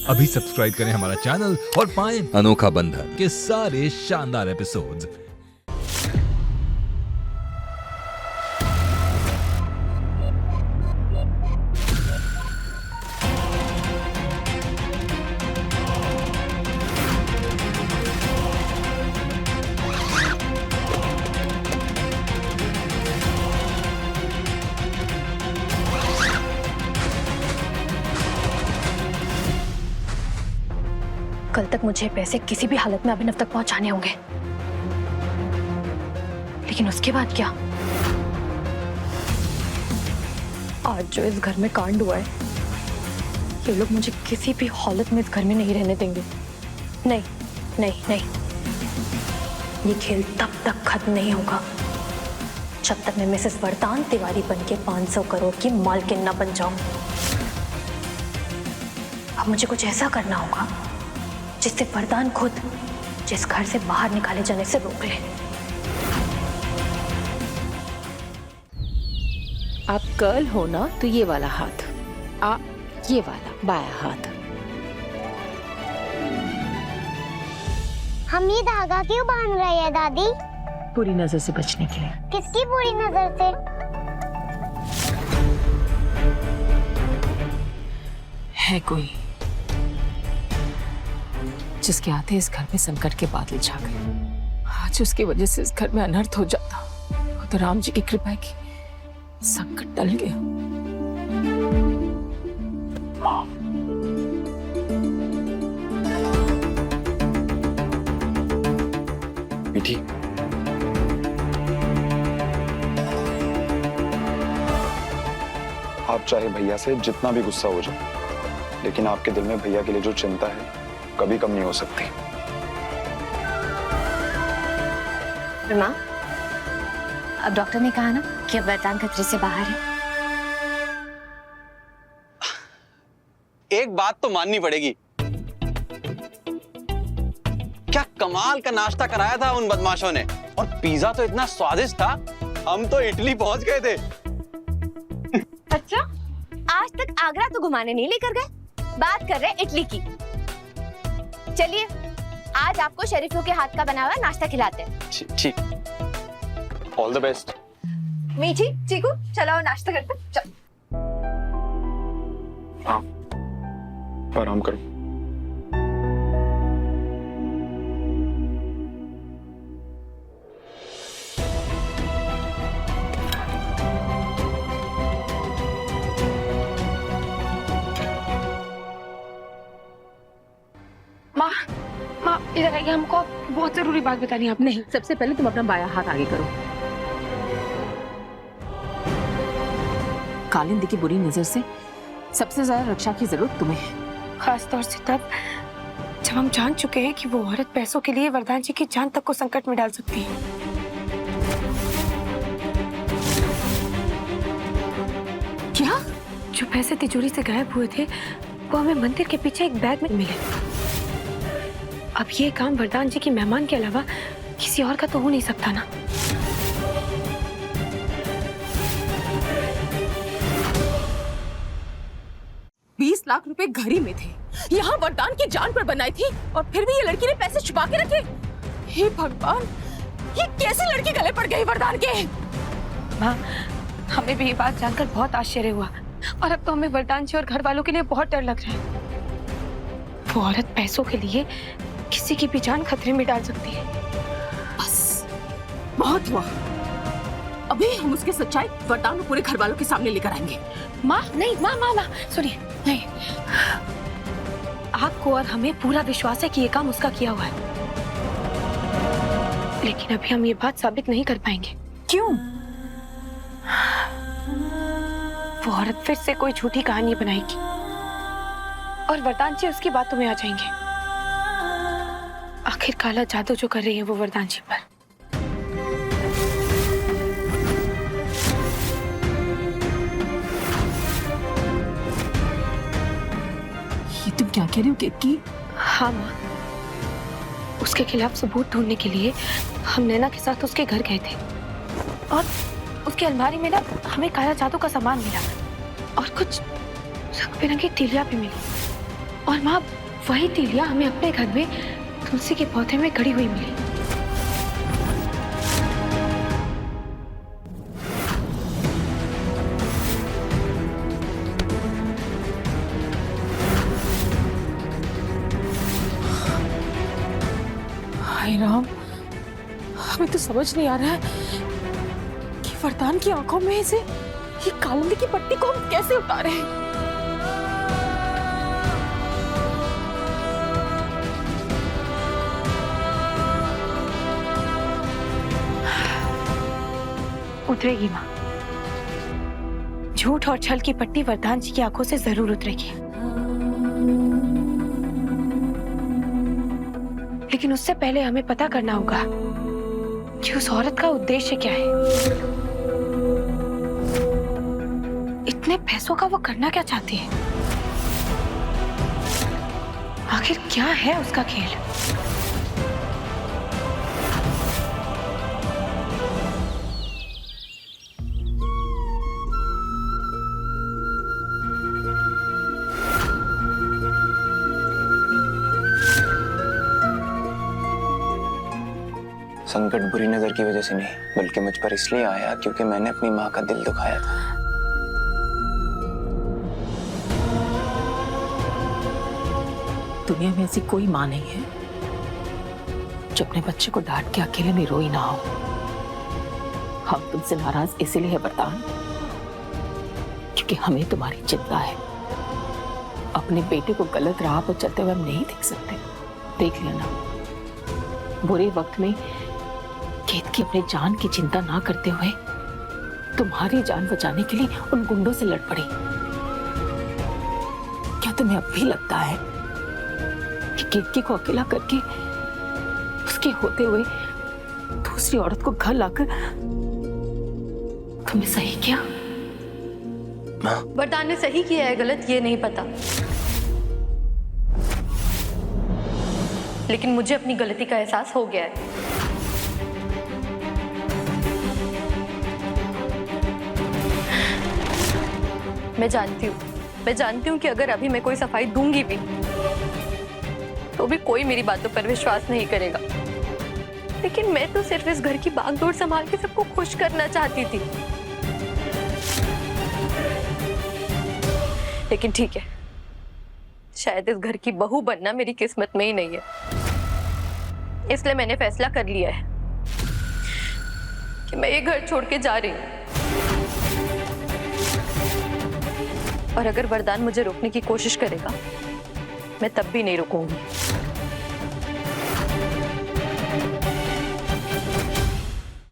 अभी सब्सक्राइब करें हमारा चैनल और पाएं अनोखा बंधन के सारे शानदार एपिसोड्स। कल तक मुझे पैसे किसी भी हालत में अभिनव तक पहुंचाने होंगे, लेकिन उसके बाद क्या? आज जो इस घर में कांड हुआ है, ये लोग मुझे किसी भी हालत में इस घर में नहीं रहने देंगे। नहीं नहीं नहीं, ये खेल तब तक खत्म नहीं होगा जब तक मैं मिसेस वरदान तिवारी बनके 500 करोड़ की मालकिन न बन जाऊं। अब मुझे कुछ ऐसा करना होगा जिससे वरदान खुद जिस घर से बाहर निकाले जाने से रोक ले। आप गर्ल हो ना, तो ये वाला हाथ, ये वाला बाया हाथ। हम ये धागा क्यों बांध रहे हैं दादी? बुरी नजर से बचने के लिए। किसकी बुरी नजर से? है कोई जिसके आते इस घर में संकट के बादल छा गए। आज उसकी वजह से इस घर में अनर्थ हो जाता, तो राम जी की कृपा है कि संकट टल गया। मीठी, आप चाहे भैया से जितना भी गुस्सा हो जाए, लेकिन आपके दिल में भैया के लिए जो चिंता है कभी कम नहीं हो सकती। माँ, अब डॉक्टर ने कहा ना कि अब वरदान खतरे से बाहर है। एक बात तो माननी पड़ेगी, क्या कमाल का नाश्ता कराया था उन बदमाशों ने, और पिज्जा तो इतना स्वादिष्ट था, हम तो इटली पहुंच गए थे। अच्छा, आज तक आगरा तो घुमाने नहीं लेकर गए, बात कर रहे हैं इटली की। चलिए, आज आपको शरीफों के हाथ का बना हुआ नाश्ता खिलाते हैं। ठीक, ऑल द बेस्ट। मीठी, चीकू, चलो नाश्ता करते हैं। चलो। हाँ, आराम करो। माँ, इधर आइए, हमको बहुत जरूरी बात बतानी है आपने। नहीं, सबसे पहले तुम अपना बाया हाथ आगे करो। कालिंदी की बुरी नजर से सबसे ज्यादा रक्षा की जरूरत तुम्हें है। खास तौर से तब जब हम जान चुके हैं कि वो औरत पैसों के लिए वरदान जी की जान तक को संकट में डाल सकती है। क्या? जो पैसे तिजोरी से गायब हुए थे, वो हमें मंदिर के पीछे एक बैग में मिले। अब ये काम वरदान जी की मेहमान के अलावा किसी और का तो हो नहीं सकता ना। ₹20 लाख घर ही में थे, यहाँ वरदान की जान पर बनाई थी, और फिर भी ये लड़की ने पैसे छुपा के रखे। हे भगवान, ये कैसी लड़की गले पड़ गई वरदान के? माँ, हमें भी ये बात जानकर बहुत आश्चर्य हुआ, और अब तो हमें वरदान जी और घर वालों के लिए बहुत डर लग रहा है। वो औरत पैसों के लिए किसी की भी जान खतरे में डाल सकती है। बस, बहुत हुआ। अभी हम उसकी सच्चाई वरदान को पूरे घर वालों के सामने लेकर आएंगे। माँ, नहीं, माँ, सुनिए, नहीं। आपको और हमें पूरा विश्वास है कि ये काम उसका किया हुआ है, लेकिन अभी हम ये बात साबित नहीं कर पाएंगे। क्यों? वो औरत फिर से कोई झूठी कहानी बनाएगी, और वरदान जी उसकी बातों में आ जाएंगे। आखिर काला जादू जो कर रही है वो वरदान जी पर। ये तुम क्या कह रही हो केतकी? हाँ माँ, उसके खिलाफ सबूत ढूंढने के लिए हम नैना के साथ उसके घर गए थे, और उसकी अलमारी में ना हमें काला जादू का सामान मिला, और कुछ रंग बिरंगी तीलियां भी मिली। और माँ वही तीलिया हमें अपने घर में तुलसी के पौधे में गड़ी हुई मिली। हाय राम, हमें तो समझ नहीं आ रहा है कि वरदान की आंखों में से ये कालंदी की पट्टी को हम कैसे उतारें। उतरेगी माँ, झूठ और छल की पट्टी वरदान जी की आंखों से जरूर उतरेगी, लेकिन उससे पहले हमें पता करना होगा कि उस औरत का उद्देश्य क्या है। इतने पैसों का वो करना क्या चाहती है? आखिर क्या है उसका खेल? संकट बुरी नजर की वजह से नहीं, बल्कि मुझ पर इसलिए आया क्योंकि मैंने अपनी माँ का दिल दुखाया था। दुनिया में ऐसी कोई माँ नहीं है जो अपने बच्चे को डांट के अकेले में रोई ना हो। हम तुमसे नाराज इसीलिए है वरदान, क्योंकि हमें तुम्हारी चिंता है। अपने बेटे को गलत राह पर चलते हुए हम नहीं देख सकते। देख लिया ना, बुरे वक्त में केत की अपने जान की चिंता ना करते हुए तुम्हारी जान बचाने के लिए उन गुंडों से लड़ पड़ी। क्या तुम्हें अब भी लगता है कि केतकी को अकेला करके उसके होते हुए दूसरी औरत को घर लाकर तुमने सही किया? वरदान ने सही किया है गलत ये नहीं पता, लेकिन मुझे अपनी गलती का एहसास हो गया है। मैं जानती हूँ कि अगर अभी मैं कोई सफाई दूंगी भी तो भी कोई मेरी बातों पर विश्वास नहीं करेगा, लेकिन मैं तो सिर्फ इस घर की बागडोर संभाल के सबको खुश करना चाहती थी। लेकिन ठीक है, शायद इस घर की बहू बनना मेरी किस्मत में ही नहीं है, इसलिए मैंने फैसला कर लिया है कि मैं ये घर छोड़ के जा रही हूँ। और अगर वरदान मुझे रोकने की कोशिश करेगा, मैं तब भी नहीं रुकूंगी।